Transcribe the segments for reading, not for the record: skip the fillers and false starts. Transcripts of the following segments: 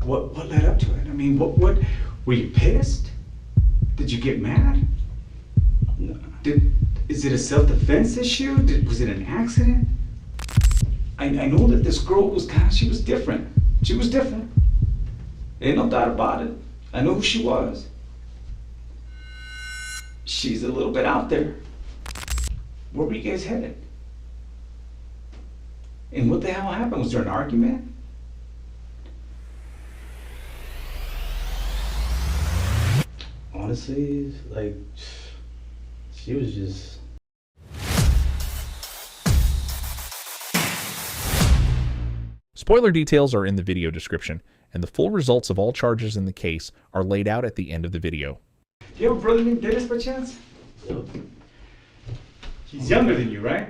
What led up to it? I mean, what were you pissed? Did you get mad? No. Is it a self-defense issue? Was it an accident? I know that this girl was she was different. She was different. Ain't no doubt about it. I know who she was. She's a little bit out there. Where were you guys headed? And what the hell happened? Was there an argument? Honestly, like, she was just... Spoiler details are in the video description, and the full results of all charges in the case are laid out at the end of the video. Do you have a brother named Dennis by chance? Yep. He's younger than you, right?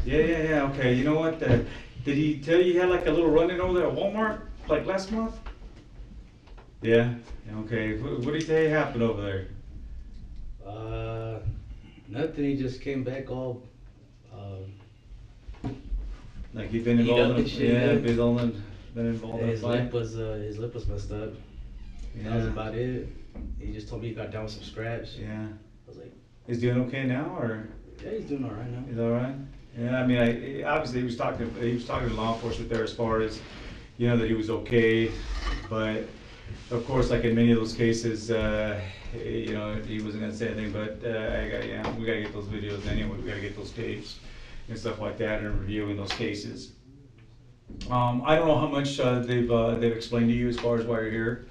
Yeah, Yeah, okay. You know what? Did he tell you he had like a little run-in over there at Walmart, like last month? Yeah, okay. What did he say happened over there? Nothing. He just came back all, Like he'd been Beat involved up in and shit, yeah. been involved in a his fight? his lip was messed up. That was about it. He just told me he got down with some scratch. Yeah. I was like, He's doing okay now, or? yeah, he's doing all right now. He's all right. Yeah, I mean, obviously he was talking to law enforcement there as far as, you know, that he was okay, but of course, like in many of those cases, you know, he wasn't gonna say anything. But we gotta get those videos anyway. We gotta get those tapes and stuff like that, and reviewing those cases. I don't know how much they've explained to you as far as why you're here,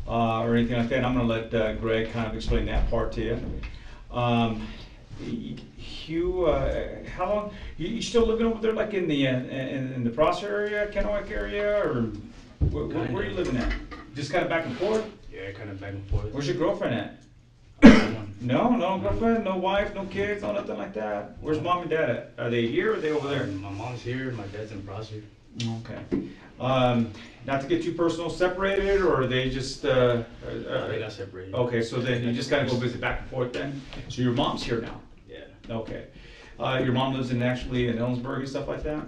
or anything like that. I'm gonna let Greg kind of explain that part to you. Hugh, how long? You still living over there, like in the Prosser area, Kennewick area, or where are you living at? Just kind of back and forth? Yeah, kind of back and forth. Where's your girlfriend at? No girlfriend, no wife, no kids, no nothing like that. Where's mom and dad at? Are they here or are they over there? My mom's here, my dad's in Prosser. Okay. Not to get too personal, separated, or are they just? They got separated. Okay, so then you just kind of go visit back and forth then. So your mom's here now. Yeah. Okay. Your mom lives actually in Ellensburg and stuff like that?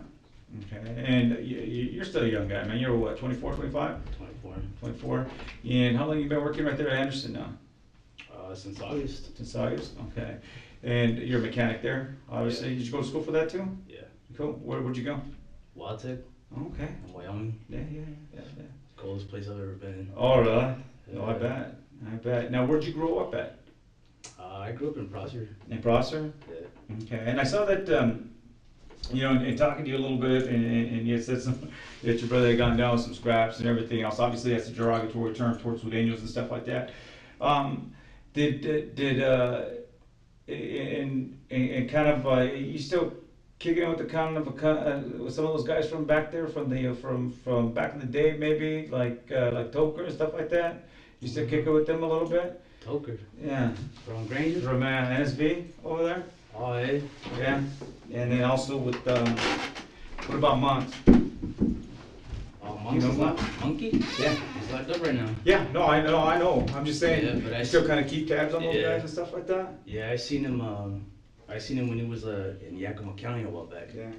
Okay. And you're still a young guy, man. You're what, 24, 25? 24. 24. And how long have you been working right there at Anderson now? Since August. Since August? Okay. And you're a mechanic there, obviously. Yeah. Did you go to school for that too? Yeah. Cool. Where'd you go? Wildtech. Okay. In Wyoming. Yeah. Coolest place I've ever been in. Oh, really? Oh, I bet. Now, where'd you grow up at? I grew up in Prosser. In Prosser? Yeah. Okay. And I saw that, you know, in talking to you a little bit, and you said that your brother had gone down with some scraps and everything else. Obviously, that's a derogatory term towards Sudanos and stuff like that. And kind of, you still kicking it with the kind of with some of those guys from back there, from back in the day, maybe like Toker and stuff like that. You still kick it with them a little bit? Toker. Yeah. From Granger. From NSB over there. Oh, hey. Yeah. And then also with what about Monks? Monk's You know Monkey? Yeah. He's locked up right now. Yeah. No, I know. I'm just saying. Yeah, but you still kind of keep tabs on those Yeah. guys and stuff like that. Yeah, I seen him when he was in Yakima County a while back. Yeah.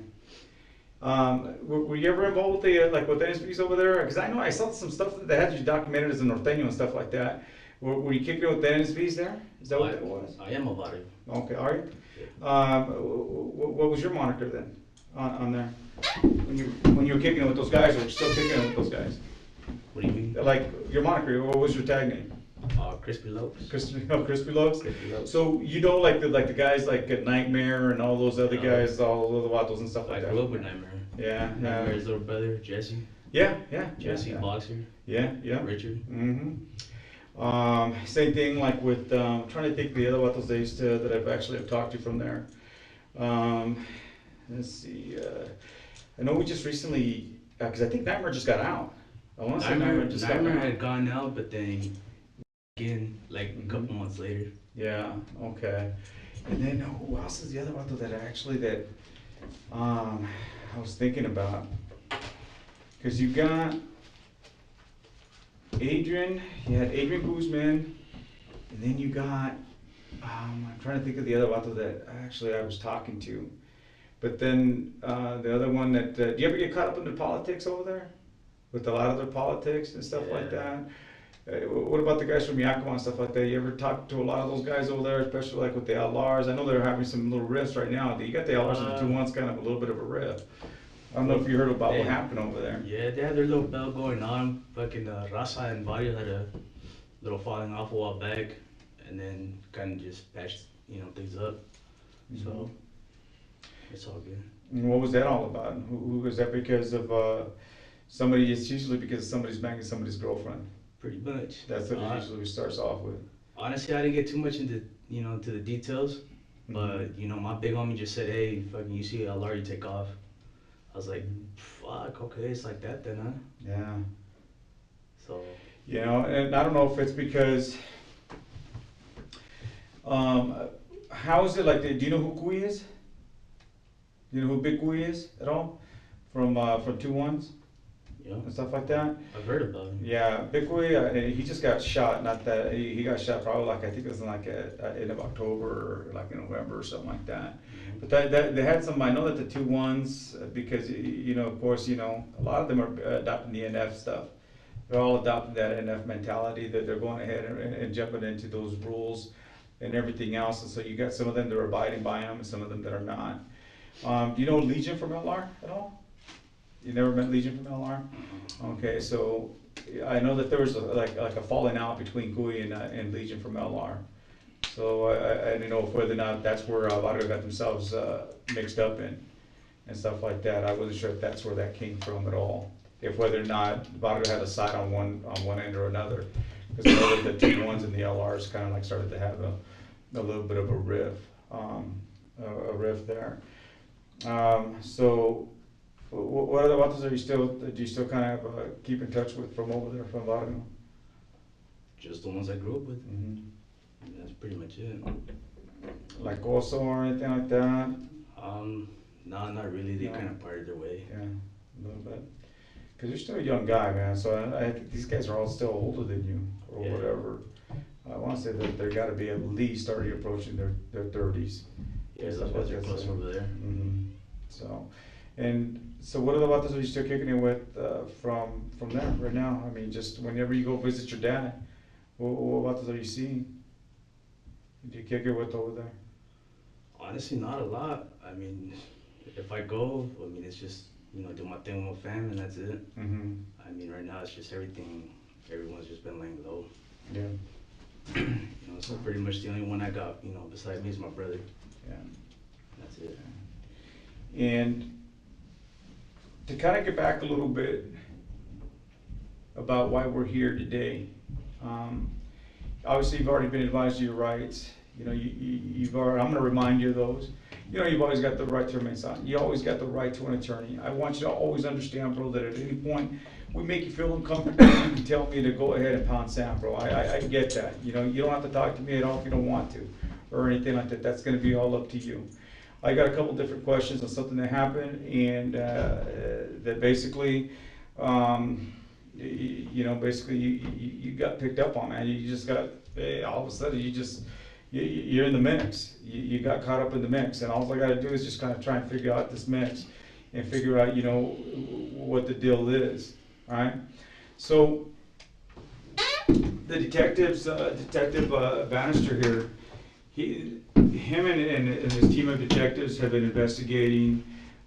Were you ever involved with with the NSBs over there? Because I know I saw some stuff that they had you documented as a Norteño and stuff like that. Were you kicking with the NSBs there? Is that what that was? I am about it. Okay, are you? Yeah. What was your moniker then on there? When you were kicking it with those guys, or still kicking it with those guys? What do you mean? Like your moniker, what was your tag name? Crispy Lopes. Crispy Loves? Crispy Lopes. So you know like the guys like at Nightmare and all those other guys, all those Vatos and stuff like I that? grew up with Nightmare. Yeah. Nightmare's little brother, Jesse. Yeah. Jesse, Boxer. Yeah. Richard. Same thing like with, I'm trying to think of the other Vatos they used to, that I've actually talked to from there. Let's see, I know we just recently, because I think Nightmare just got out. I want to say Nightmare just got Nightmare out. had gone out, but then again, like a couple months later. Yeah, okay. And then who else is the other Vato that I was thinking about? Because you got Adrian, you had Adrian Guzman, and then you got, I'm trying to think of the other Vato that actually I was talking to. But then the other one that, do you ever get caught up in the politics over there? with a lot of their politics and stuff like Yeah. that. What about the guys from Yakima and stuff like that? You ever talk to a lot of those guys over there, especially like with the Outlaws? I know they're having some little rifts right now. You got the Outlaws and the 2-1's kind of a little bit of a rift. I don't know if you heard about what happened over there. Yeah, they had their little battle going on. Fucking Raza and Barrio had a little falling off a while back, and then kind of just patched, things up. So it's all good. And what was that all about? Who was that because of somebody? It's usually because somebody's banging somebody's girlfriend. Pretty much. That's what it usually starts off with. Honestly, I didn't get too much into to the details, but my big homie just said, "Hey, fucking, you see Almaral, you take off." I was like, "Fuck, okay, it's like that then, huh?" Yeah. So. And I don't know if it's because. How is it like? Do you know who Kui is? Do you know who Big Kui is at all? From 2-1s? Yeah. And stuff like that? I've heard about him. Yeah, Big Kui, he just got shot, not that, he got shot probably like, I think it was in like end of October or like in November or something like that. But they had some, I know that the 2-1s, because, of course, a lot of them are adopting the NF stuff. They're all adopting that NF mentality, that they're going ahead and jumping into those rules and everything else. And so you got some of them that are abiding by them and some of them that are not. Do you know Legion from LR at all? You never met Legion from LR? Okay, so I know that there was like a falling out between Kui and Legion from LR. So I didn't know whether or not that's where Vargas got themselves mixed up in and stuff like that. I wasn't sure if that's where that came from at all. If whether or not Vargas had a side on one end or another. Because I know that the 2-1s and the LRs kind of like started to have a little bit of a riff there. So what other authors do you still kind of keep in touch with from over there, from Vargas? Just the ones I grew up with. That's pretty much it. Like Oso or anything like that? No, not really. They kind of parted their way. Yeah, a little bit. Because you're still a young guy, man. So I think these guys are all still older than you, or whatever. I want to say that they've got to be at least already approaching their 30s. Yeah, those guys are close over there. So what other authors are you still kicking it with from there right now? I mean, just whenever you go visit your dad, what authors are you seeing? Do you kick it with over there? Honestly, not a lot. I mean, if I go, it's just, do my thing with my fam and that's it. I mean, right now it's just everyone's just been laying low. Yeah. So pretty much the only one I got, beside me is my brother. Yeah. That's it. And to kind of get back a little bit about why we're here today, obviously you've already been advised of your rights. You've already, I'm going to remind you of those. You've always got the right to remain silent. You always got the right to an attorney. I want you to always understand, bro, that at any point we make you feel uncomfortable, you can tell me to go ahead and pound sand, bro. I get that. You don't have to talk to me at all if you don't want to or anything like that. That's going to be all up to you. I got a couple different questions on something that happened, and that basically, basically you got picked up on, man. You just got, all of a sudden, you're in the mix. You got caught up in the mix, and all I got to do is just kind of try and figure out this mix and figure out, what the deal is, all right? So the Detective Bannister here, him and his team of detectives have been investigating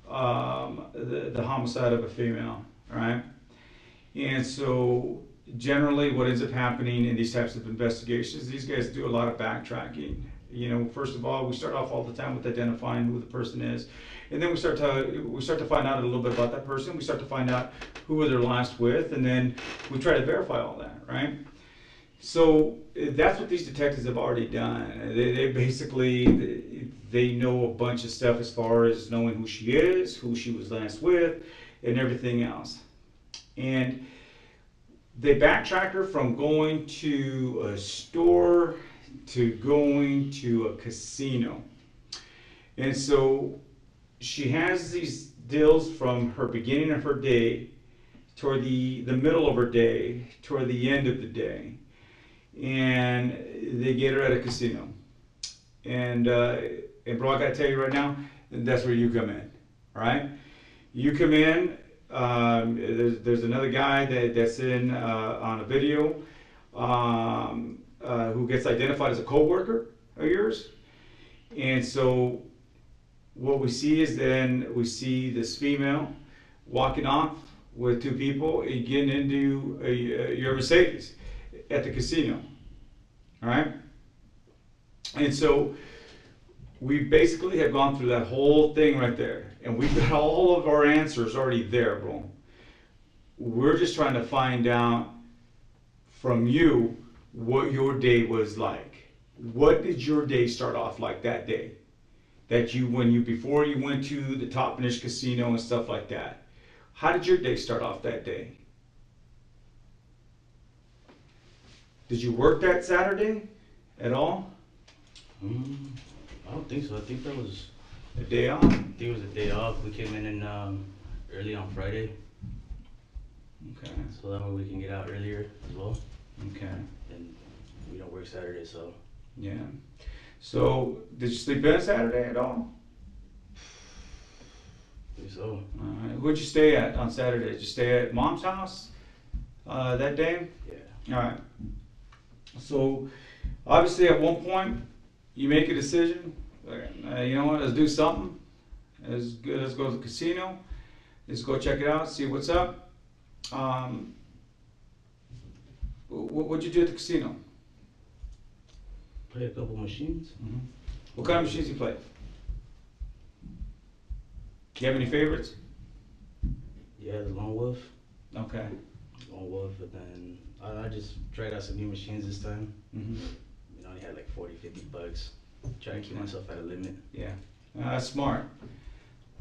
the homicide of a female, right? And so generally what ends up happening in these types of investigations, these guys do a lot of backtracking. First of all, we start off all the time with identifying who the person is, and then we start to find out a little bit about that person. We start to find out who were their last with, and then we try to verify all that, right? So that's what these detectives have already done. They basically, they know a bunch of stuff as far as knowing who she is, who she was last with, and everything else. And they backtrack her from going to a store to going to a casino. And so she has these deals from her beginning of her day toward the middle of her day, toward the end of the day. And they get her at a casino. And bro, I gotta tell you right now, that's where you come in, all right? You come in there's another guy that's in on a video who gets identified as a co-worker of yours. And so what we see is then we see this female walking off with two people and getting into your Mercedes at the casino. All right? And so we basically have gone through that whole thing right there. And we've got all of our answers already there, bro. We're just trying to find out from you what your day was like. What did your day start off like that day? That before you went to the Toppenish casino and stuff like that. How did your day start off that day? Did you work that Saturday at all? I don't think so. I think that was A day off? I think it was a day off. We came in early on Friday, Okay. so that way we can get out earlier as well. Okay. And we don't work Saturday, so Yeah. So, did you sleep in Saturday at all? I think so. All right. Where'd you stay at on Saturday? Did you stay at Mom's house that day? Yeah. All right. So, obviously, at one point, you make a decision. You know what? Let's do something. Let's go to the casino. Let's go check it out. See what's up. What'd you do at the casino? Play a couple machines. Mm-hmm. What kind of machines you play? Do you have any favorites? Yeah, the Lone Wolf. Okay. Lone Wolf, and then I just tried out some new machines this time. Mm-hmm. You know, I only had like $40-50. Try to keep myself at a limit. Yeah. That's smart.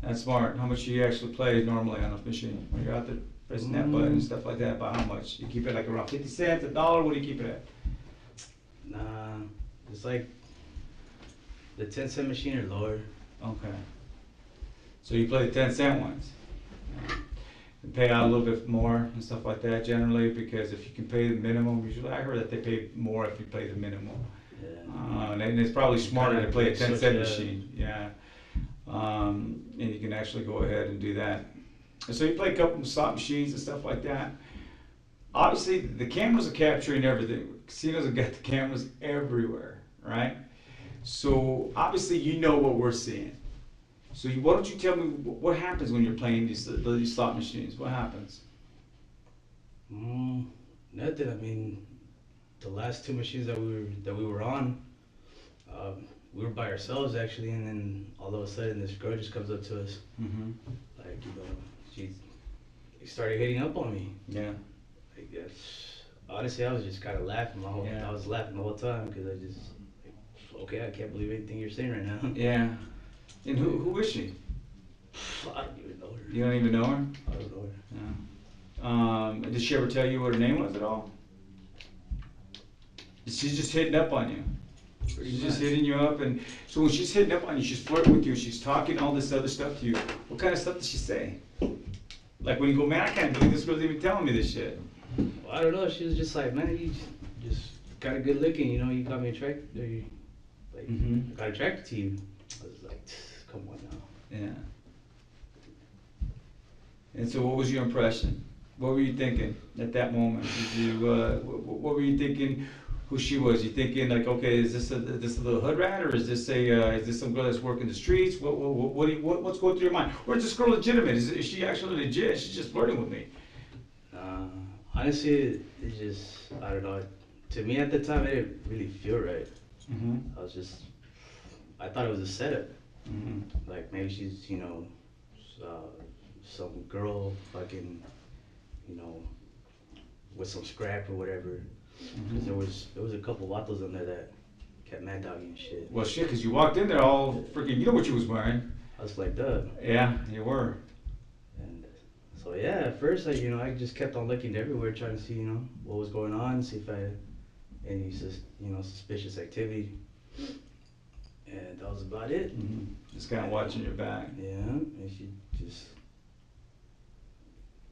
That's smart. How much do you actually play normally on a machine when you're out there pressing that button and stuff like that? About how much? You keep it like around 50 cents, $1? What do you keep it at? Nah, it's like the 10-cent machine or lower. Okay. So you play the 10-cent ones. And pay out a little bit more and stuff like that generally, because if you can pay the minimum, usually I heard that they pay more if you pay the minimum. Yeah. And it's probably smarter to play a 10-cent Yeah. machine. Yeah. And you can actually go ahead and do that. And so you play a couple of slot machines and stuff like that. Obviously, the cameras are capturing everything. Casinos have got the cameras everywhere, right? So obviously, you know what we're seeing. So why don't you tell me what happens when you're playing these slot machines? What happens? Nothing. I mean, the last two machines that we were on, we were by ourselves actually, and then all of a sudden this girl just comes up to us, Mm-hmm. like, you know, she started hitting up on me. Yeah. Like, honestly, I was just kind of laughing Yeah. I was laughing the whole time because I just, like, okay, I can't believe anything you're saying right now. Yeah. And who is she? I don't even know her. You don't even know her? I don't know her. Yeah. Did she ever tell you what her name was at all? She's just hitting up on you. She's just hitting you up, and so when she's hitting up on you, she's flirting with you, she's talking all this other stuff to you. What kind of stuff does she say? Like when you go, man, I can't believe this girl's even telling me this shit. Well, I don't know. She was just like, man, you just kind of good looking, you know. You got me attracted. Like, Mhm. I got attracted to you. I was like, come on now. Yeah. And so, what was your impression? What were you thinking at that moment? Did you, what were you thinking? Who she was? You thinking like, okay, is this a little hood rat, or is this some girl that's working the streets? What's going through your mind? Or is this girl legitimate? Is she actually legit? She's just flirting with me. Honestly, it just, I don't know. To me at the time, it didn't really feel right. Mm-hmm. I thought it was a setup. Mm-hmm. Like maybe she's, you know, some girl fucking, you know, with some scrap or whatever. Because there was a couple vatos in there that kept mad dogging and shit. Well, shit, because you walked in there all freaking, you know what you was wearing. I was like, duh. Yeah, you were. And so yeah, at first, I just kept on looking everywhere, trying to see, you know, what was going on, see if I had any, suspicious activity. And that was about it. Mm-hmm. Just kind of watching your back. Yeah, and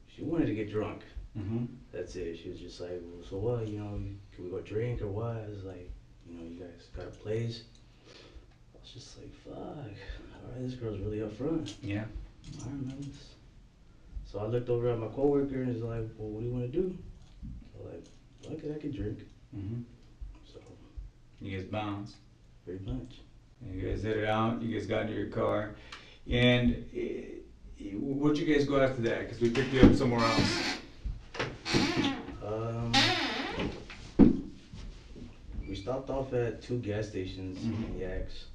she wanted to get drunk. Mm-hmm. That's it. She was just like, well, so what, you know, can we go drink or what? I was like, you know, you guys got a place? I was just like, fuck, alright, this girl's really up front. Yeah. Alright, man, So I looked over at my coworker and was like, well, what do you want to do? So like, okay, I can drink. Mm-hmm. So You guys bounced. pretty much. And you guys headed out. You guys got into your car. And where'd you guys go after that? Because we picked you up somewhere else. We stopped off at 2 gas stations in Yaks.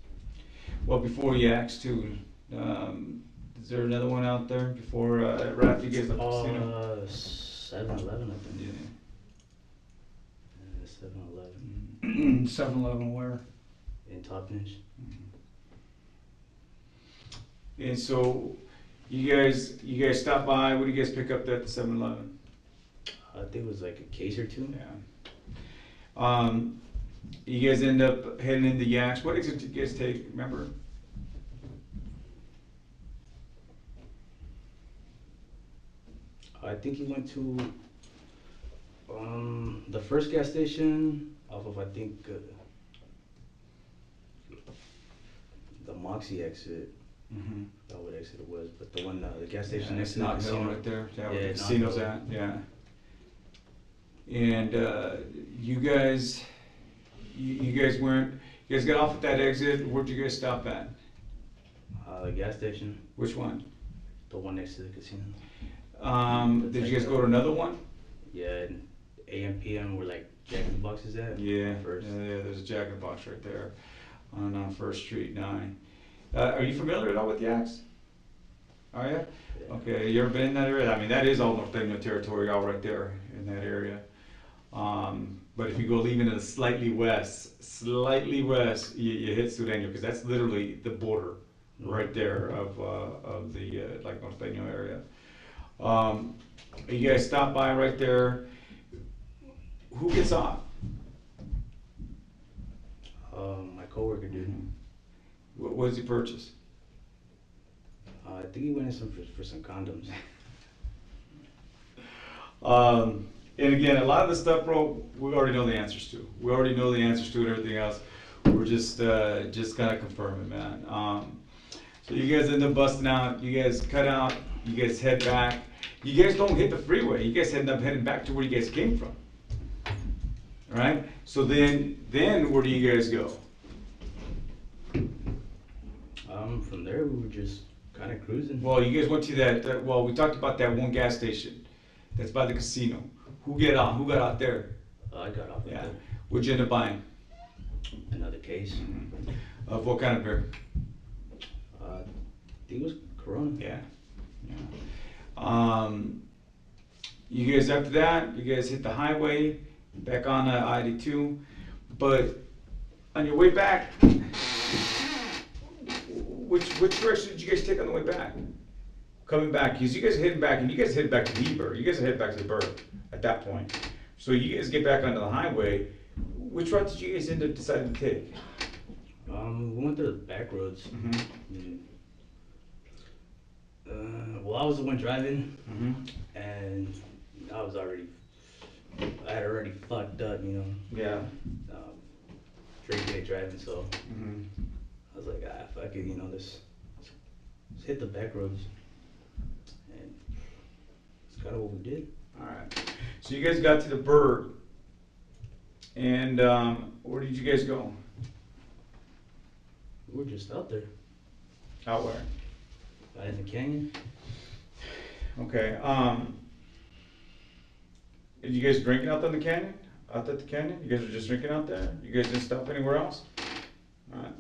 Well, before Yaks too. Is there another one out there before right after you guys left the casino? 7-Eleven, I think. Yeah. 7-Eleven 7-Eleven where? in Toppenish. And so you guys stopped by. What do you guys pick up at the 7-Eleven? I think it was like a case or 2. Yeah. You guys end up heading into Yaks. What exit did you guys take? Remember? I think he went to the first gas station off of, I think, the Moxie exit. Mm-hmm. I don't know what exit it was, but the one, the gas station Yeah, next it's to the not casino. right there. Yeah, where Yeah, the casino's Knoxville. at. Yeah. And you guys got off at that exit. Where'd you guys stop at? The gas station, Which one? the one next to the casino. Did you guys go to another one? Yeah, and AM, PM were like Jack in the Box is at. Yeah. First. Yeah, there's a Jack in the Box right there on First Street 9. Are you familiar at all with Yaks? Are you? Yeah. Okay, you ever been in that area? I mean, that is all Norteño territory, all right there in that area. But if you go even to the slightly west, you hit Sureño, because that's literally the border right there of the like Norteño area. You guys stop by right there. Who gets off? My coworker did. What does he purchase? I think he went in for some condoms. And again, a lot of the stuff, bro, we already know the answers to. We already know the answers to it and everything else. We're just kind of confirming, man. So you guys end up busting out. You guys cut out. You guys head back. You guys don't hit the freeway. You guys end up heading back to where you guys came from. All right. So then where do you guys go? From there we were just kind of cruising. Well, you guys went to that. Well, we talked about that one gas station that's by the casino. Who got out there? I got off Yeah. at What'd you end up buying? another case. Of what kind of beer? I think it was Corona. Yeah. You guys after that, you guys hit the highway, back on I-82, but on your way back, which direction did you guys take on the way back? Coming back, because you guys are heading back, and you guys headed back to the Bird. You guys are heading back to the Bird at that point. So you guys get back onto the highway. Which route did you guys end up deciding to take? We went through the back roads. Mm-hmm. Well, I was the one driving, Mm-hmm. and I had already fucked up, you know, Yeah. drinking and driving, so Mm-hmm. I was like, fuck it, you know, let's hit the back roads, and that's kind of what we did. All right. So you guys got to the Bird, and where did you guys go? We were just out there, Out where? out in the canyon. Okay. Did you guys drinking out there in the canyon? Out at the canyon? You guys were just drinking out there? You guys didn't stop anywhere else? All right.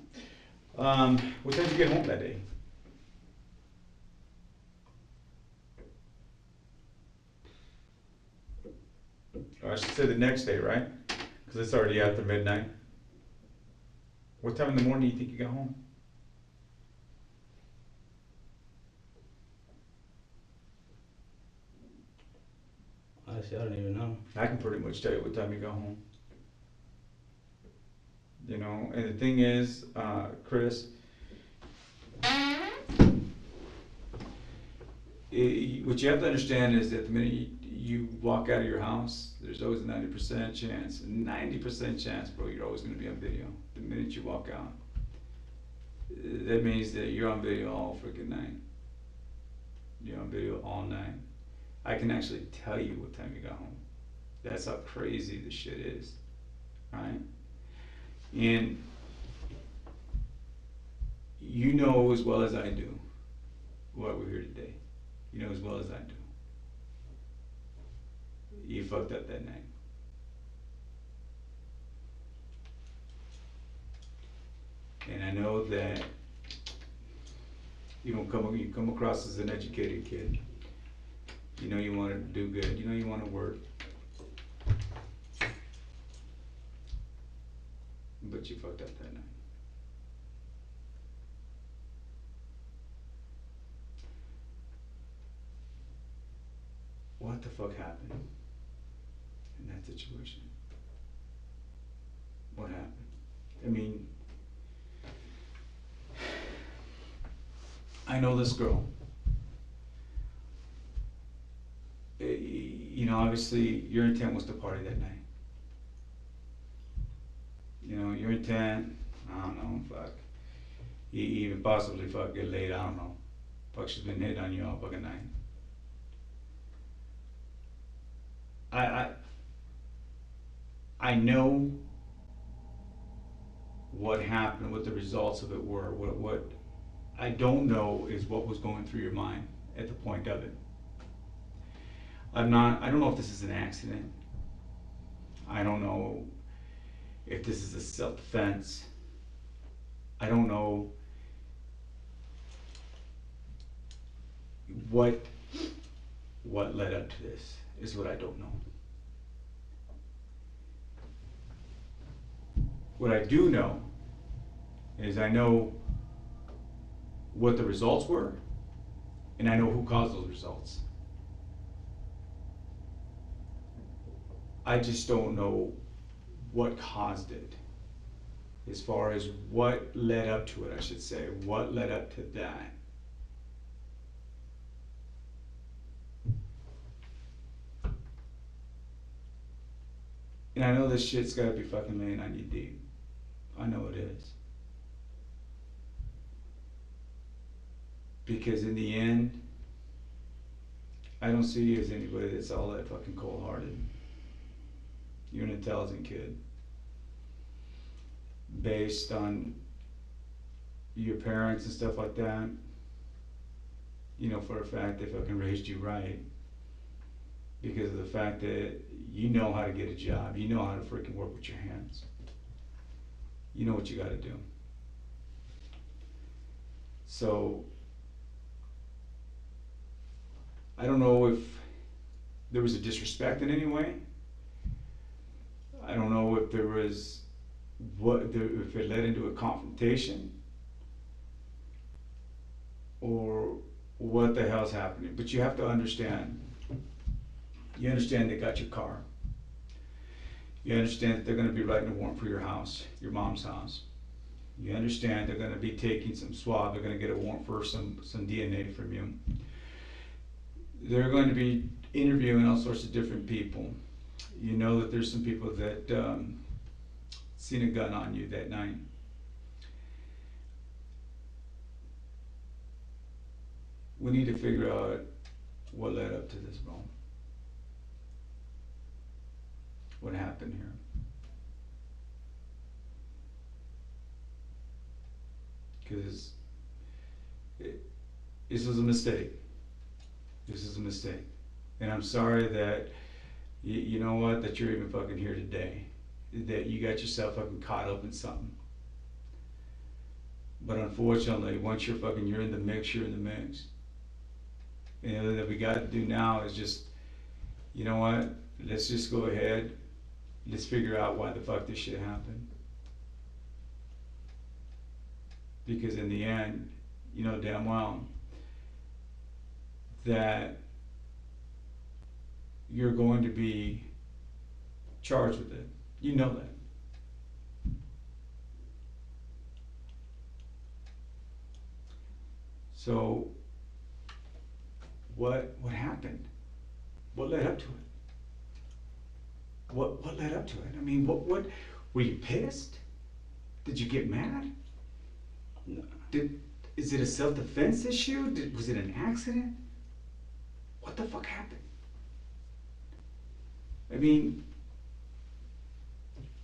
What time did you get home that day? Or I should say the next day, right? Because it's already after midnight. What time in the morning do you think you got home? Honestly, I don't even know. I can pretty much tell you what time you got home. You know, and the thing is, Chris, what you have to understand is that the minute you walk out of your house, there's always a 90% chance, 90% chance, bro, you're always going to be on video. The minute you walk out. That means that you're on video all freaking night. You're on video all night. I can actually tell you what time you got home. That's how crazy this shit is, right? And you know as well as I do why we're here today. You know as well as I do. You fucked up that night. And I know that you come across as an educated kid. You know you want to do good. You know you want to work. But you fucked up that night. What the fuck happened in that situation? What happened? I mean, I know this girl. You know, obviously your intent was to party that night. You know, your intent, I don't know, fuck. Even possibly fuck get laid, I don't know. Fuck, she's been hitting on you all fucking night. I know what happened, what the results of it were. What I don't know is what was going through your mind at the point of it. I don't know if this is an accident. I don't know if this is a self-defense. I don't know what led up to this, is what I don't know. What I do know is I know what the results were, and I know who caused those results. I just don't know what caused it. As far as what led up to it, I should say. What led up to that? And I know this shit's gotta be fucking laying on you deep. I know it is. Because in the end, I don't see you as anybody that's all that fucking cold-hearted. You're an intelligent kid. Based on your parents and stuff like that, you know for a fact they fucking raised you right. Because of the fact that you know how to get a job. You know how to freaking work with your hands. You know what you gotta do. So, I don't know if there was a disrespect in any way. I don't know if there was, if it led into a confrontation or what the hell's happening. But you have to understand, you understand they got your car. You understand that they're gonna be writing a warrant for your house, your mom's house. You understand they're gonna be taking some swab, they're gonna get a warrant for some DNA from you. They're going to be interviewing all sorts of different people. You know that there's some people that seen a gun on you that night. We need to figure out what led up to this, bro. What happened here? Because this was a mistake. This is a mistake. And I'm sorry that, you know what, that you're even fucking here today. That you got yourself fucking caught up in something. But unfortunately, once you're in the mix, you're in the mix. And the other that we got to do now is just, you know what, let's just go ahead, let's figure out why the fuck this shit happened. Because in the end, you know damn well that you're going to be charged with it. You know that. So what happened? What led up to it? What led up to it? I mean, what were you pissed? Did you get mad? No. Is it a self-defense issue? Was it an accident? What the fuck happened? I mean,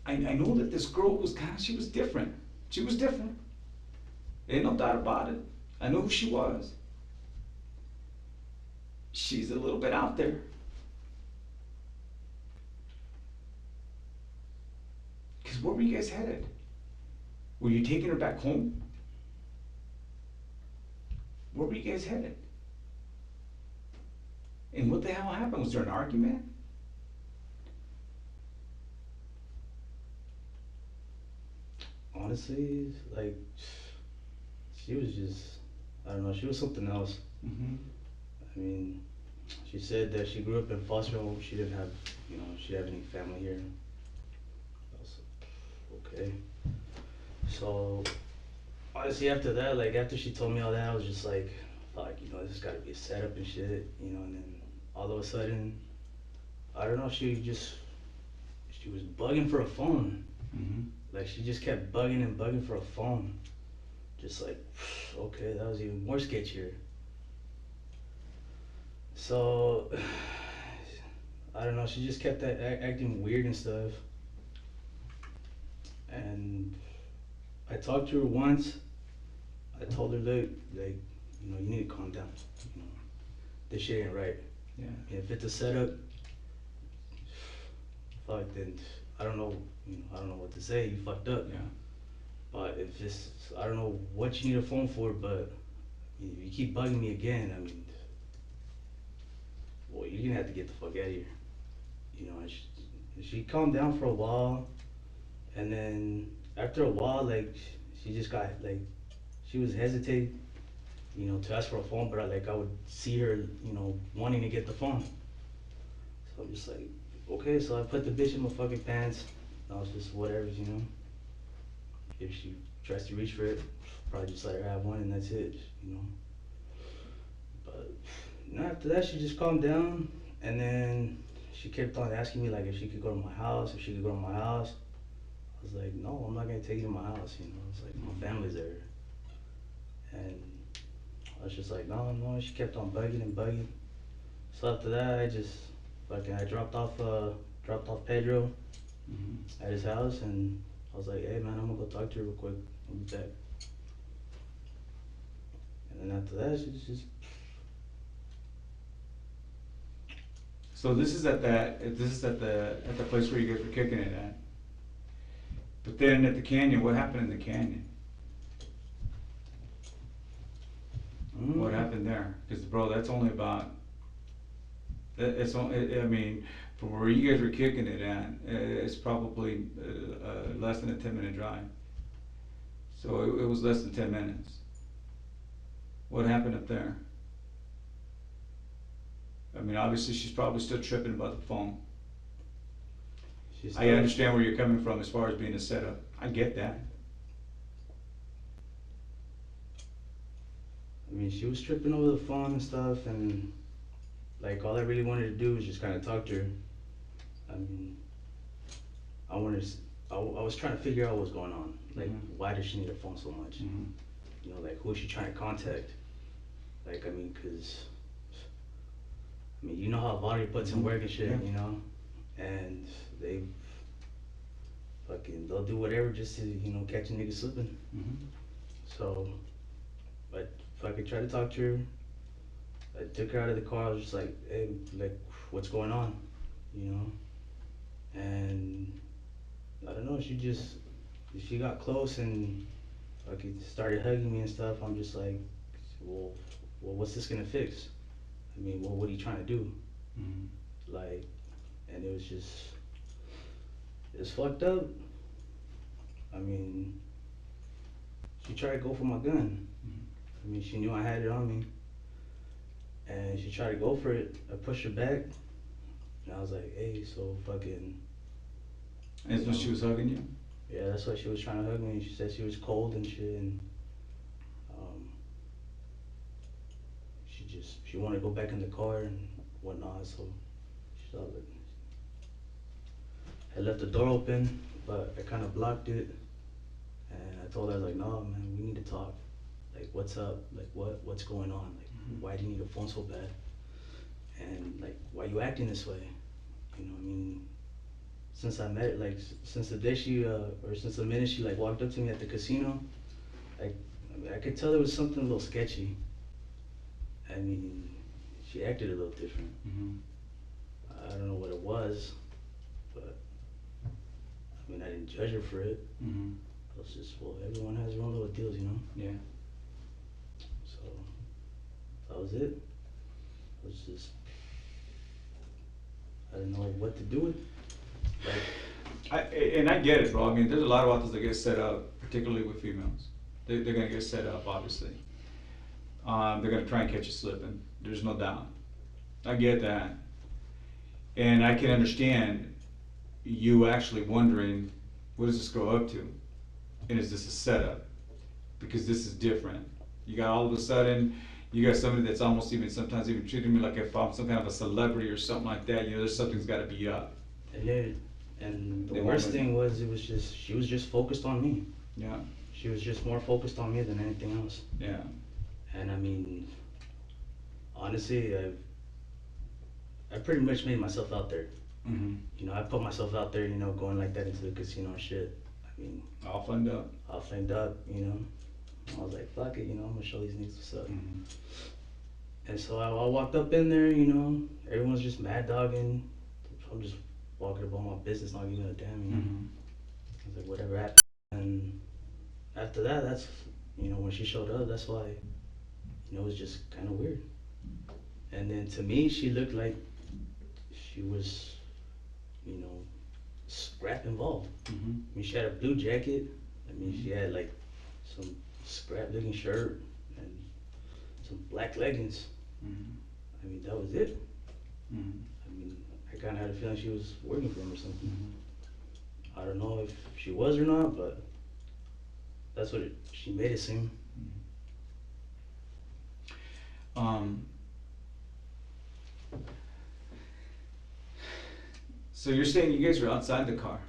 I know that this girl was she was different. She was different. Ain't no doubt about it. I know who she was. She's a little bit out there. Because where were you guys headed? Were you taking her back home? Where were you guys headed? And what the hell happened? Was there an argument? Honestly, like, she was just, I don't know, she was something else. Mm-hmm. I mean, she said that she grew up in foster home. She didn't have, she didn't have any family here. I was like, okay. So, honestly, after that, like, after she told me all that, I was just like, fuck, this has gotta be a setup and shit, and then all of a sudden, I don't know, she was bugging for a phone. Mm-hmm. Like, she just kept bugging and bugging for a phone. Just like, okay, that was even more sketchier. So, I don't know, she just kept acting weird and stuff. And I talked to her once. I told her, look, like, you need to calm down. This shit ain't right. Yeah. And if it's a setup, fuck, then I don't know, I don't know what to say. You fucked up. Yeah. But if it's, I don't know what you need a phone for, but if you keep bugging me again, I mean, well, you're gonna have to get the fuck out of here. And she calmed down for a while, and then after a while, like, she just got, like, she was hesitating, to ask for a phone, but I would see her, wanting to get the phone. So I'm just like, okay, so I put the bitch in my fucking pants. I was just whatever, If she tries to reach for it, probably just let her have one and that's it, But after that, she just calmed down, and then she kept on asking me, like, if she could go to my house, I was like, no, I'm not gonna take you to my house, It's like, my family's there. And I was just like, no. She kept on bugging and bugging. So after that, I dropped off Pedro Mm-hmm. at his house, and I was like, hey man, I'm gonna go talk to her real quick. I'll be back. And then after that, she's just. So this is at the place where you guys were kicking it at. But then at the canyon, what happened in the canyon? What happened there? Because bro, that's only about. It's only. I mean, from where you guys were kicking it at, it's probably less than a 10-minute drive. So it was less than 10 minutes. What happened up there? I mean, obviously she's probably still tripping about the phone. I understand where you're coming from as far as being a setup. I get that. I mean, she was tripping over the phone and stuff, and like all I really wanted to do was just kind of talk to her. I mean, I was trying to figure out what's going on. Like, why does she need her phone so much? Mm-hmm. Like, who is she trying to contact? Like, I mean, cause, I mean, you know how Varia puts in work and shit, Yeah. And they'll do whatever just to, catch a nigga slipping. Mm-hmm. So, but if I could try to talk to her, I took her out of the car. I was just like, hey, like, what's going on? And I don't know, she got close and started hugging me and stuff. I'm just like, well, what's this gonna fix? I mean, well, what are you trying to do? Mm-hmm. Like, and it was fucked up. I mean, she tried to go for my gun. I mean, she knew I had it on me. And she tried to go for it. I pushed her back. And I was like, hey, so fucking. And so she was hugging you? Yeah, that's why she was trying to hug me. She said she was cold and shit. And she wanted to go back in the car and whatnot. So she thought like, I left the door open, but I kind of blocked it. And I told her, I was like, no, man, we need to talk. Like, what's up? Like, what's going on? Like, why do you need a phone so bad? And like, why are you acting this way? You know, I mean, since I met, like, since the day she, or since the minute she, like, walked up to me at the casino, like, I mean, I could tell there was something a little sketchy. I mean, she acted a little different. Mm-hmm. I don't know what it was, but, I mean, I didn't judge her for it. Mm-hmm. I was just, well, everyone has their own little deals, you know? Yeah. So, that was it. I was just, I didn't know what to do with. Like, And I get it, bro. I mean, there's a lot of autos that get set up, particularly with females. They're gonna get set up, obviously. They're gonna try and catch you slipping. There's no doubt. I get that. And I can understand you actually wondering, what does this go up to? And is this a setup? Because this is different. You got all of a sudden, you got somebody that's almost even sometimes even treating me like if I'm some kind of a celebrity or something like that. You know, there's something's got to be up. And the They worst want me. thing was, she was just focused on me. Yeah, She was just more focused on me than anything else. yeah. And I mean, honestly, I pretty much made myself out there. Mm-hmm. You know, I put myself out there, you know, going like that into the casino and shit. I mean, All flamed up. I flamed up, you know. I was like, fuck it, you know, I'm gonna show these niggas what's up. Mm-hmm. And so I walked up in there, you know, everyone's just mad dogging. I'm just walking about my business, not giving a damn, you know. Mm-hmm. I was like, whatever happened. And after that, that's, you know, when she showed up, that's why, you know, it was just kind of weird. And then to me, she looked like she was, you know, scrap involved. Mm-hmm. I mean, she had a blue jacket. I mean, she had like some scrap looking shirt and some black leggings. Mm-hmm. I mean, that was it. Mm-hmm. I mean, I kind of had a feeling she was working for him or something. Mm-hmm. I don't know if she was or not, but that's what she made it seem. So you're saying you guys were outside the car?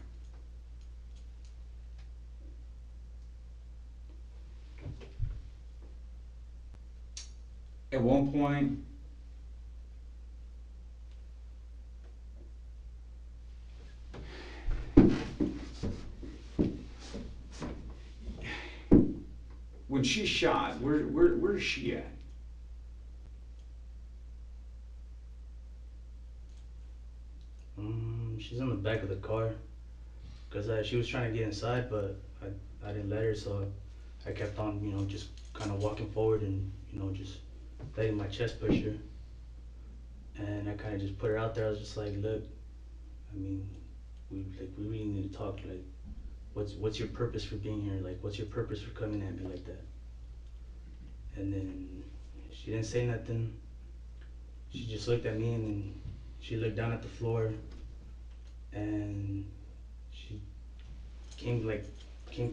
At one point, when she shot, where is she at? She's in the back of the car, because she was trying to get inside, but I didn't let her, so I kept on, you know, just kind of walking forward and, you know, just letting my chest push her. And I kind of just put her out there. I was just like, look, I mean, we really need to talk. Like, what's your purpose for being here? Like, what's your purpose for coming at me like that? And then she didn't say nothing. She just looked at me, and then she looked down at the floor, and she came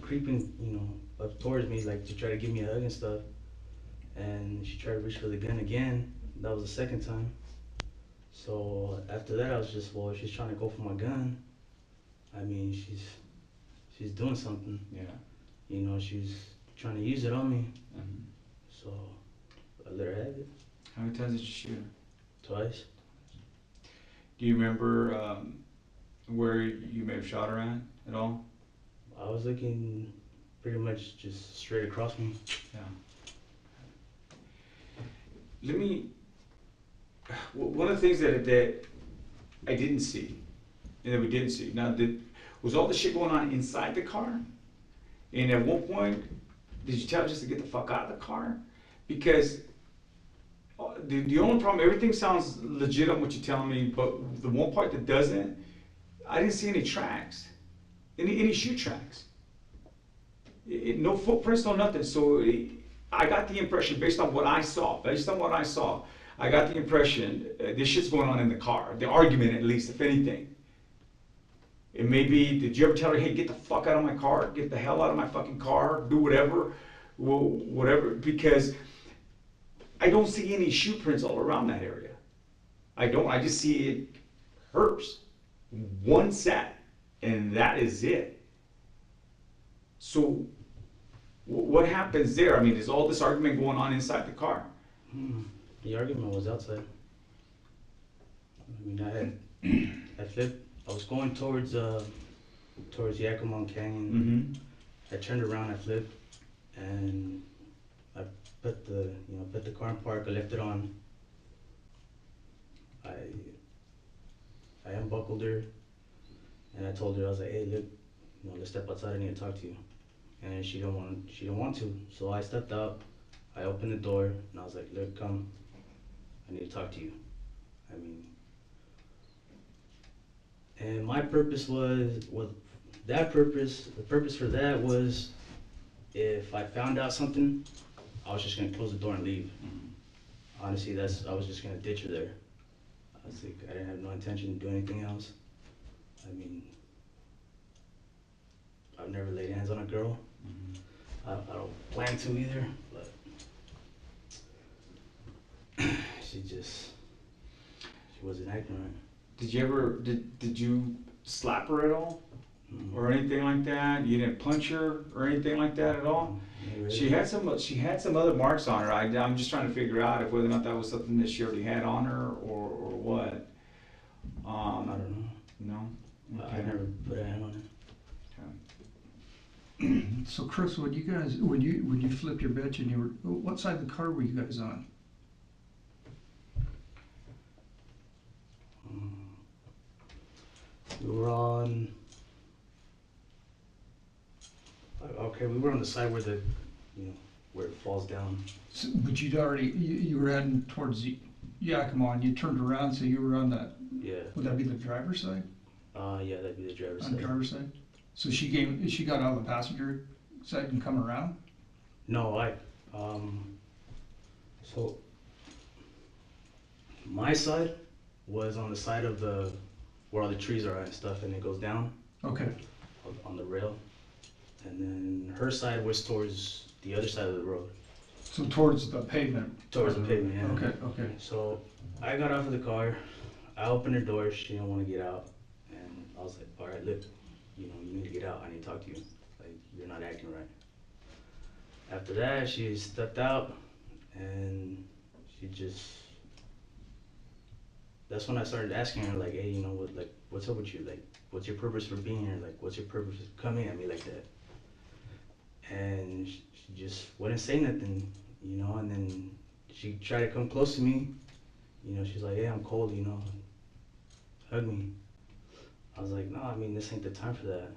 creeping, you know, up towards me, like, to try to give me a hug and stuff. And she tried to reach for the gun again. That was the second time. So after that, I was just, well, if she's trying to go for my gun, I mean, she's doing something. Yeah. You know, she's trying to use it on me. Mm-hmm. So I let her have it. How many times did you shoot her? Twice. Do you remember where you may have shot her at all? I was looking pretty much just straight across me. Yeah. Let me. One of the things that I didn't see, and that we didn't see. Now, was all the shit going on inside the car? And at one point, did you tell her just to get the fuck out of the car? Because the only problem, everything sounds legit on what you're telling me, but the one part that doesn't, I didn't see any tracks, any shoe tracks. No footprints, no nothing. So I got the impression, based on what I saw, I got the impression this shit's going on in the car. The argument, at least, if anything. It may be, did you ever tell her, hey, get the fuck out of my car, get the hell out of my fucking car, do whatever, whatever, because I don't see any shoe prints all around that area. I just see it, hers, one set, and that is it. So what happens there? I mean, is all this argument going on inside the car? The argument was outside. I mean, I I flipped. I was going towards Yakima Canyon. Mm-hmm. I turned around, I flipped, and I put the car in park. I left it on. I unbuckled her, and I told her, I was like, hey, look, let's step outside. I need to talk to you. And she didn't want to. So I stepped out. I opened the door, and I was like, look, come. I need to talk to you. I mean, and my purpose was, the purpose for that was, if I found out something, I was just gonna close the door and leave. Honestly, I was just gonna ditch her there. I was like, I didn't have no intention to do anything else. I mean, I've never laid hands on a girl. I don't plan to either, but she wasn't acting right. Did you slap her at all? Or anything like that? You didn't punch her or anything like that at all? Really? She had some other marks on her. I'm just trying to figure out if whether or not that was something that she already had on her or what. I don't know. No? I never put a hand on her. So Chris, when you flipped your bitch and what side of the car were you guys on? We were on. Okay, we were on the side where where it falls down. So, but you were heading towards Yakima and you turned around, so you were on that. Yeah. Would that be the driver's side? Yeah, that'd be the driver's On side. the driver's side. So she got out of the passenger side and come around. No, so my side was on the side of where all the trees are and stuff, and it goes down. Okay. On the rail, and then her side was towards the other side of the road. So towards the pavement. Towards the pavement, yeah. Okay. So I got off of the car, I opened her door, she didn't want to get out, and I was like, all right, look, you need to get out, I need to talk to you. Like, you're not acting right. After that, she stepped out, and that's when I started asking her, like, hey, what's up with you? Like, what's your purpose for being here? Like, what's your purpose for coming at me like that? And she just wouldn't say nothing, and then she tried to come close to me. She's like, hey, I'm cold, hug me. I was like, no, I mean, this ain't the time for that.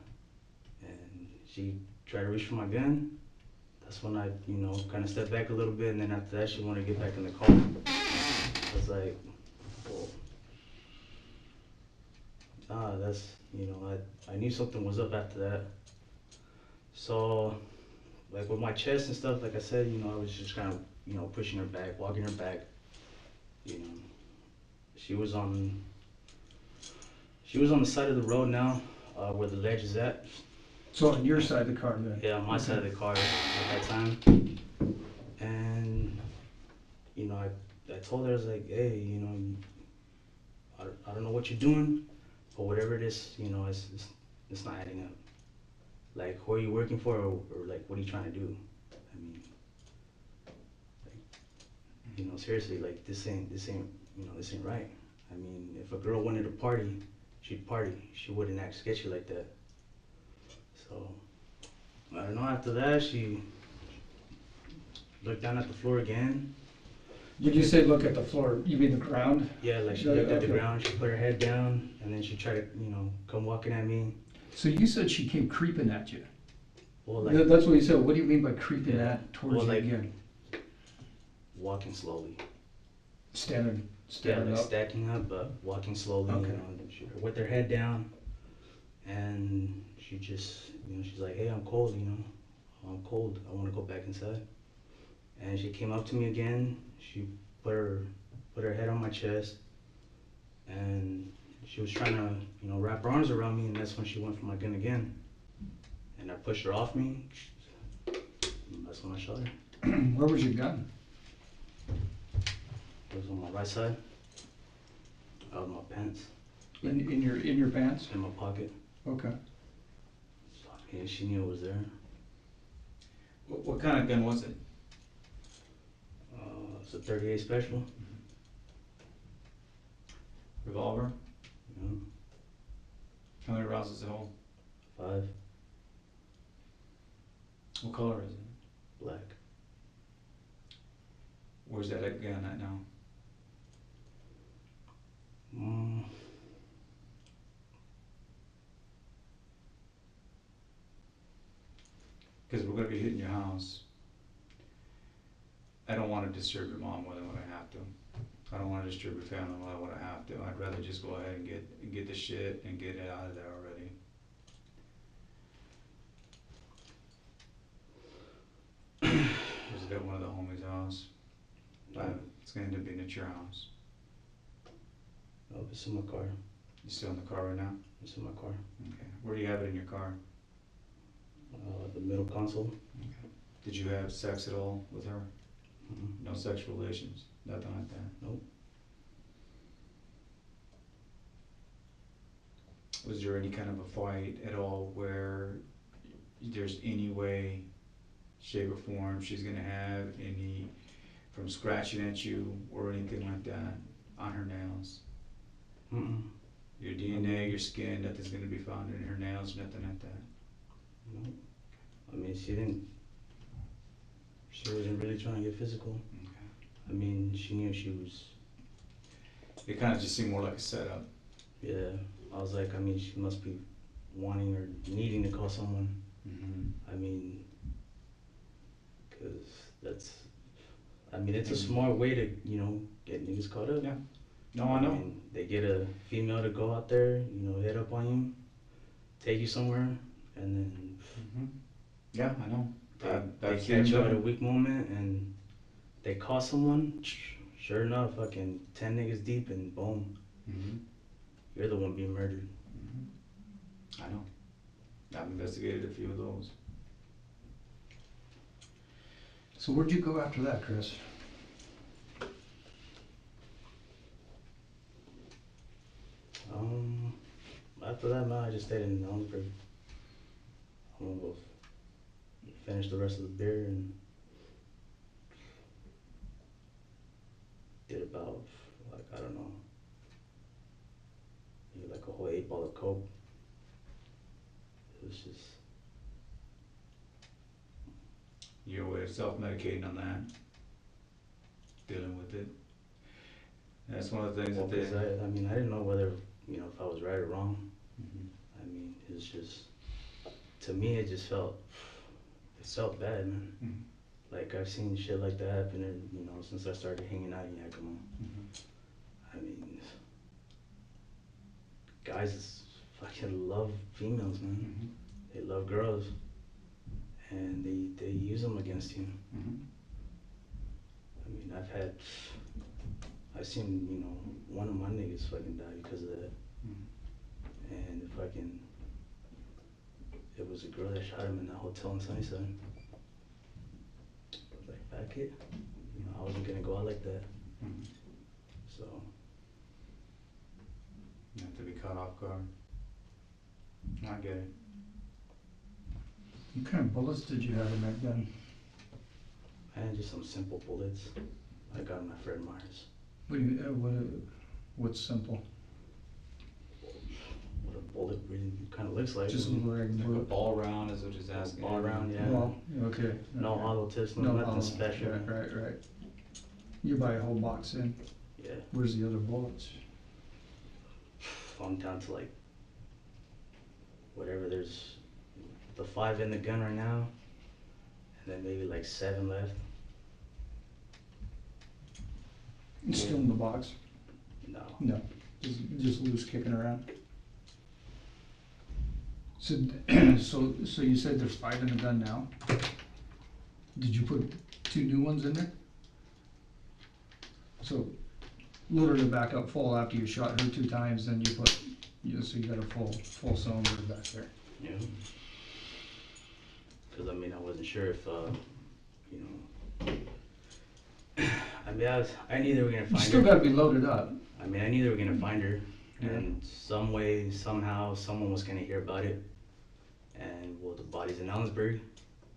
And she tried to reach for my gun. That's when I, kind of stepped back a little bit, and then after that, she wanted to get back in the car. I was like, well, nah, that's, I knew something was up after that. So, like with my chest and stuff, like I said, I was just kind of, pushing her back, walking her back. She was on the side of the road now, where the ledge is at. So on your side of the car then? Yeah, on my side of the car at that time. And, I told her, I was like, hey, I don't know what you're doing, but whatever it is, it's not adding up. Like, who are you working for, or like, what are you trying to do? I mean, like, seriously, like, this ain't right. I mean, if a girl wanted to party, she'd party. She wouldn't act sketchy like that. So, I don't know, after that, she looked down at the floor again. Did you say look at the floor? You mean the ground? Yeah, like she looked at the ground, she put her head down, and then she tried to, come walking at me. So you said she came creeping at you. Well, like, that's what you said. What do you mean by creeping towards you like, again? Walking slowly. Standing Yeah, like up. stacking up, but walking slowly, Okay. with her head down. And she just, she's like, hey, I'm cold, I'm cold. I want to go back inside. And she came up to me again. She put her head on my chest, and she was trying to, wrap her arms around me, and that's when she went for my gun again. And I pushed her off me. And that's when I shot her. Where was your gun? It was on my right side of my pants, In your pants? in my pocket. Okay. And she knew it was there. What kind of gun was it? It's a 38 special. Revolver? How many rounds does it hold? 5. What color is it? Black. Where's that gun at now? Because we're going to be hitting your house. I don't want to disturb your mom more than what I have to. I don't want to disturb your family more than what I have to. I'd rather just go ahead and get the shit and get it out of there already. Is it at one of the homies' house? It's going to end up being at your house. Oh, it's in my car. You still in the car right now? It's in my car. Okay. Where do you have it in your car? The middle console. Okay. Did you have sex at all with her? Mm-hmm. No sexual relations? Nothing like that? Nope. Was there any kind of a fight at all where there's any way, shape or form she's gonna have any, from scratching at you or anything like that on her nails? Mm-mm. Your DNA, your skin, nothing's gonna be found in her nails, nothing like that? Nope. I mean, she wasn't really trying to get physical. Okay. I mean, she knew she was. It kind of just seemed more like a setup. Yeah. I was like, I mean, she must be wanting or needing to call someone. Mm-hmm. I mean, because it's a smart way to, get niggas caught up. Yeah. No, I know. mean, they get a female to go out there, hit up on you, take you somewhere, and then Mm-hmm. Yeah, I know. they catch you at a weak moment and they call someone. Sure enough, fucking 10 niggas deep and boom, Mm-hmm. you're the one being murdered. Mm-hmm. I know. I've investigated a few of those. So where'd you go after that, Chris? After that, man, I just stayed in Ellensburg. I'm gonna go finish the rest of the beer and did about, like, I don't know, maybe like a whole 8-ball of coke. It was just, Your way of self-medicating on that, dealing with it. That's one of the things well, that they. 'cause I mean, I didn't know whether, if I was right or wrong. Mhm. I mean, it's just, to me, it felt bad, man. Mhm. Like, I've seen shit like that happen, and, since I started hanging out in Yakima. Mhm. I mean, guys fucking love females, man. Mhm. They love girls, and they use them against you. Mhm. I mean, I've seen, one of my niggas fucking die because of that. Mhm. And it was a girl that shot him in that hotel in Sunnyside. I was like, back it, I wasn't gonna go out like that. Mhm. So, You have to be caught off guard. I get it. What kind of bullets did you have in that gun? I had just some simple bullets I got in my Fred Myers. What's simple? What a bullet really kind of looks like. Just a little rag Like a bullet. ball round is what he's asking. Ball round, yeah. Well, okay. No okay. hollow tips, no nothing hollow. special. Right. You buy a whole box in. Yeah. Where's the other bullets? I'm down to like whatever, there's the 5 in the gun right now, and then maybe like 7 left. It's still in the box? No. No, just loose kicking around. So, so you said there's 5 in the gun now? Did you put 2 new ones in there? So, loaded it back up full after you shot her 2 times, then you put, so you got a full cylinder back there. Yeah. Because I mean, I wasn't sure if, I mean, I knew they were gonna You find still her. gotta be loaded up. I mean, I knew they were gonna find her, Yeah. and some way, somehow, someone was gonna hear about it. And well, the body's in Ellensburg.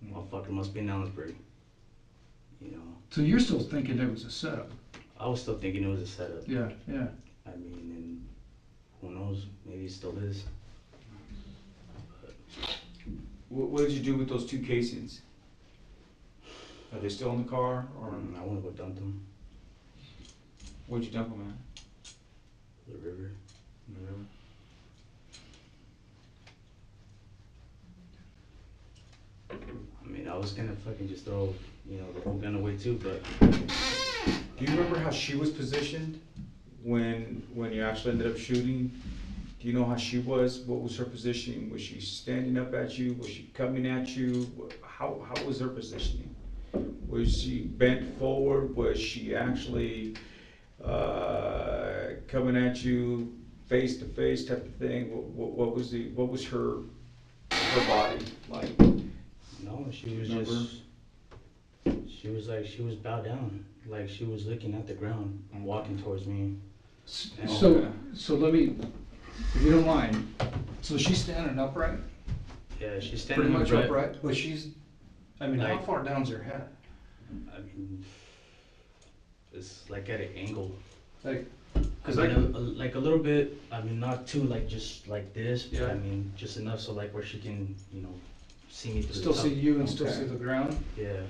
Motherfucker must be in Ellensburg. So you're still thinking it was a setup? I was still thinking it was a setup. Yeah. I mean, and who knows? Maybe it still is. What did you do with those 2 casings? Are they still in the car, or I want to go dump them where'd you dump them in the river. at? In the river? I mean, I was gonna fucking just throw, you know, the whole gun away too, but Do you remember how she was positioned when you actually ended up shooting? Do you know how she was? What was her positioning? Was she standing up at you? Was she coming at you? How was her positioning? Was she bent forward? Was she actually coming at you face to face type of thing? What was her body like? no, she was Remember? she was bowed down, like she was looking at the ground, walking towards me. So let me, if you don't mind, so she's standing upright? Yeah, she's Pretty standing much upright. upright, but she's, I mean, how Like- far down's her head? I mean, it's like at an angle. Like, Cause like a little bit. I mean, not too like just like this. But Yeah. I mean, just enough so like where she can, you know, see me through. still the see top. you and still Okay. see the ground? Yeah.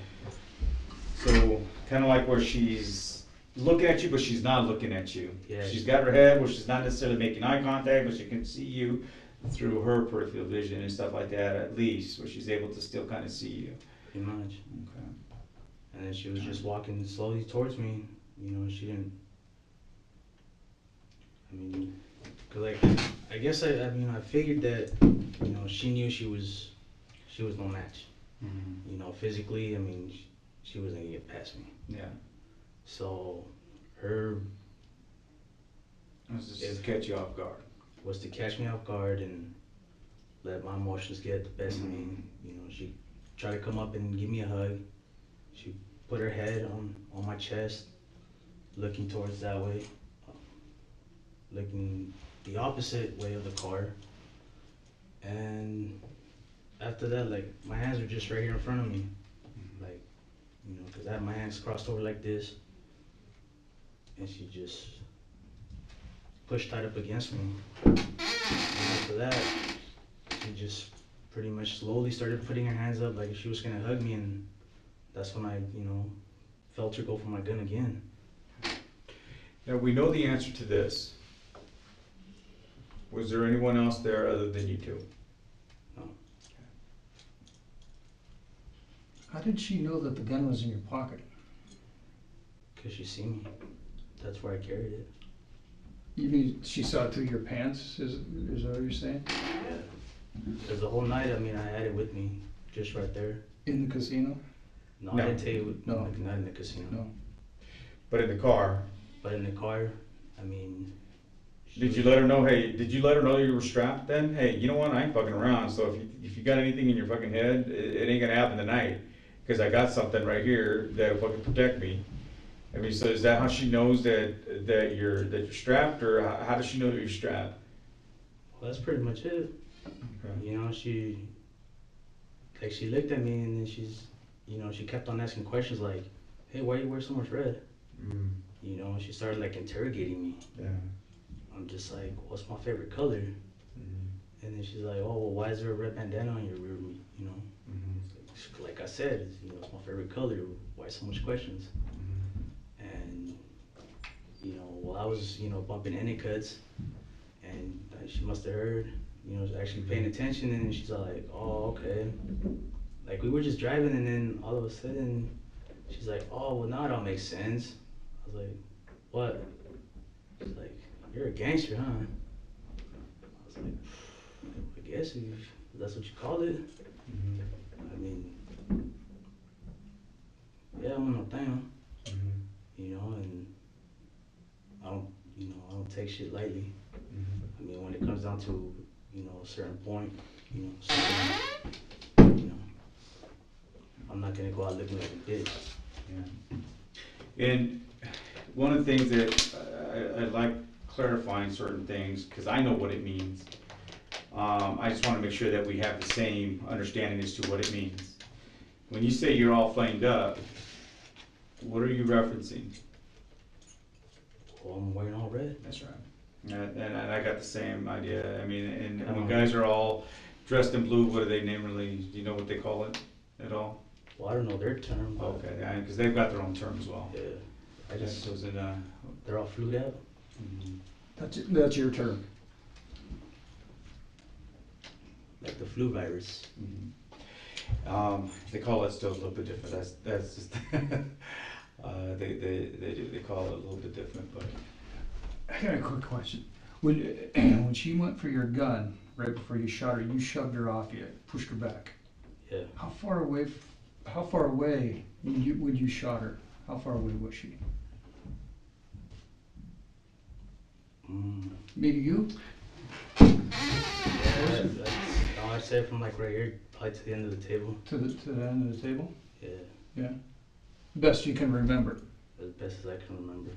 So kind of like where she's looking at you, but she's not looking at you. Yeah. She's got her head where she's not necessarily making eye contact, but she can see you through her peripheral vision and stuff like that, at least, where she's able to still kind of see you. Pretty much. Okay. And then she was just walking slowly towards me. You know, she didn't. I mean, cause like I guess I mean I figured that, you know, she knew she was no match. Mm-hmm. You know, physically, I mean, she wasn't gonna get past me. Yeah. So her It was just to catch you off guard. was to catch me off guard and let my emotions get the best of me. You know, she tried to come up and give me a hug. She put her head on my chest, looking towards that way, looking the opposite way of the car. And after that, like, my hands were just right here in front of me. Like, you know, because I had my hands crossed over like this. And she just pushed tight up against me. And after that, she just pretty much slowly started putting her hands up like she was gonna hug me, and that's when I, you know, felt her go for my gun again. Now, we know the answer to this. Was there anyone else there other than you two? No. How did she know that the gun was in your pocket? Cause she see me. That's where I carried it. Even she saw it through your pants, is that what you're saying? Yeah. Cause the whole night, I mean, I had it with me, just right there. In the casino? No, No. I didn't take it No. like, not in the casino. No. But in the car, But in the car, I mean. did you let her know, hey, did you let her know you were strapped then? Hey, you know what, I ain't fucking around, so if you got anything in your fucking head, it ain't gonna happen tonight. Cause I got something right here that'll fucking protect me. I mean, so is that how she knows that you're strapped, or how does she know that you're strapped? Well, that's pretty much it. Okay. You know, she looked at me and then she kept on asking questions like, hey, why you wear so much red? Mm, You know, she started like interrogating me. yeah. I'm just like, what's my favorite color? Mm, And then she's like, oh, well, why is there a red bandana on your rear, you know? mhm, Like I said, you know, it's my favorite color. Why so much questions? mhm. And, you know, while I was, you know, bumping any cuts, and she must have heard, you know, actually paying attention, and she's like, oh, okay. Like, we were just driving, and then all of a sudden, she's like, oh, well, now it all makes sense. I was like, what? She's like, you're a gangster, huh? I was like, I guess if that's what you call it. Mhm, I mean, yeah, I'm no thing, mhm, you know, and I don't take shit lightly. mhm. I mean, when it comes down to, you know, a certain point, you know, something, you know, I'm not gonna go out looking like a bitch. Yeah. And one of the things that I like clarifying certain things, because I know what it means. I just want to make sure that we have the same understanding as to what it means. When you say you're all flamed up, what are you referencing? Well, I'm wearing all red. That's right. And I got the same idea. I mean, and when Oh. guys are all dressed in blue, what do they namely, do you know what they call it at all? Well, I don't know their term, but Okay, yeah, because they've got their own term as well. yeah, I just, So is it, they're all flued out. That's your term. Like the flu virus. they call it still a little bit different, that's just, they call it a little bit different, but. I got a quick question. When she went for your gun, right before you shot her, you shoved her off you, pushed her back. Yeah. How far away when you shot her? How far away was she? Me to you? Yeah, I'd say from like right here, probably to the end of the table. To the end of the table? Yeah, Yeah. Best you can remember. as best as I can remember.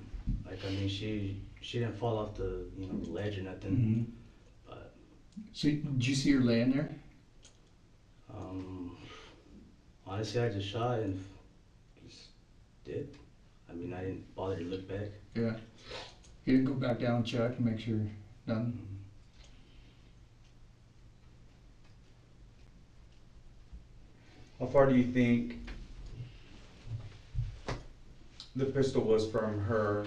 Like, I mean, she didn't fall off the, the ledge or nothing. But So did you see her laying there? honestly, I just shot and just did. I mean, I didn't bother to look back. Yeah. You didn't go back down, check, and make sure you're done? How far do you think the pistol was from her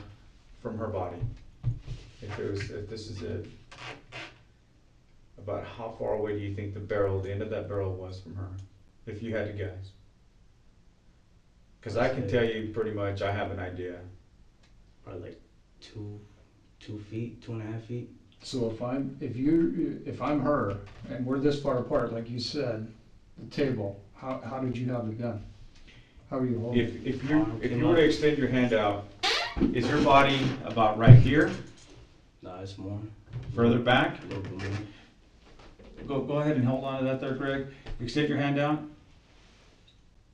body? If this is it, about how far away do you think the end of that barrel was from her? If you had to guess. Because I can tell you pretty much, I have an idea. Probably like 2 feet, 2.5 feet. So if I'm her and we're this far apart, like you said, the table, how did you have the gun? How were you holding it? If you were to extend your hand out, is your body about right here? No, it's more. Further back? A little bit more. Go ahead and hold on to that there, Greg. Extend your hand out.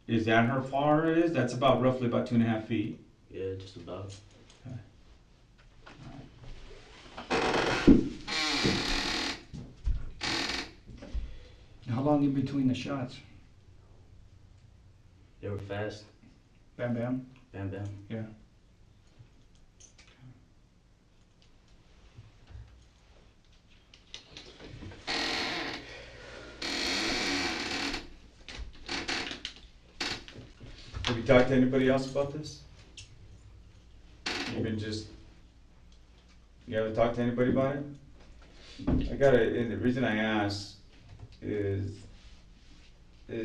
Is that how far it is? That's about roughly about 2.5 feet. Yeah, just about. How long in between the shots? They were fast. Bam, bam? Bam, bam. Yeah. Have you talked to anybody else about this? You haven't talked to anybody about it? And the reason I ask is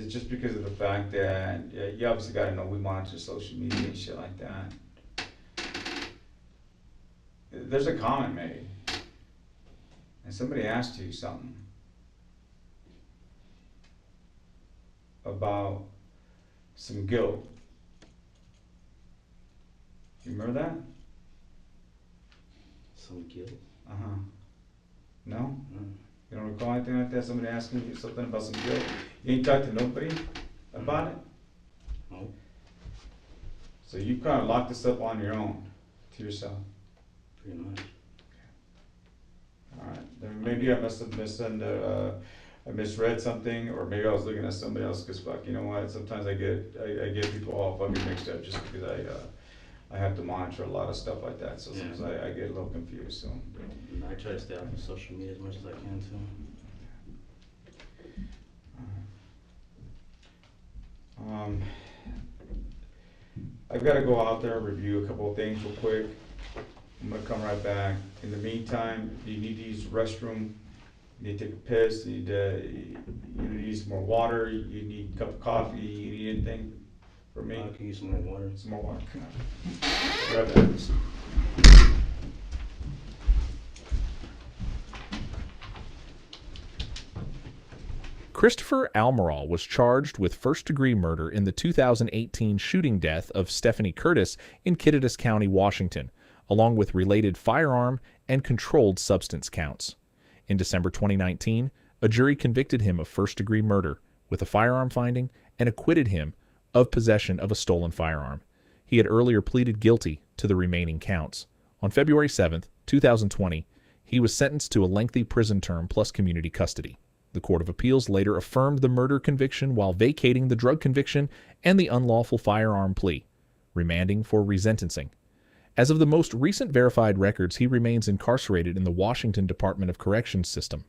just because of the fact that, you obviously gotta know we monitor social media and shit like that. There's a comment made, and somebody asked you something about some guilt. You remember that? Some guilt. Uh-huh. No? Mm. You don't recall anything like that? Somebody asking you something about some guilt? You ain't talked to nobody about it? No. So you kind of locked this up on your own, to yourself. Pretty much. All right. Then maybe I must have I misread something, or maybe I was looking at somebody else. Cause fuck, you know what? Sometimes I get people all fucking mixed up just because I have to monitor a lot of stuff like that. So sometimes I get a little confused. So. And I try to stay off of social media as much as I can too. I've got to go out there and review a couple of things real quick. I'm gonna come right back. In the meantime, you need to use the restroom. You need to take a piss. You need some more water. You need a cup of coffee. You need anything from me? I can use some more water. Some more water. Grab that. Christopher Almaral was charged with first-degree murder in the 2018 shooting death of Stephanie Curtis in Kittitas County, Washington, along with related firearm and controlled substance counts. In December 2019, a jury convicted him of first-degree murder with a firearm finding and acquitted him of possession of a stolen firearm. He had earlier pleaded guilty to the remaining counts. On February 7, 2020, he was sentenced to a lengthy prison term plus community custody. The Court of Appeals later affirmed the murder conviction while vacating the drug conviction and the unlawful firearm plea, remanding for resentencing. As of the most recent verified records, he remains incarcerated in the Washington Department of Corrections system.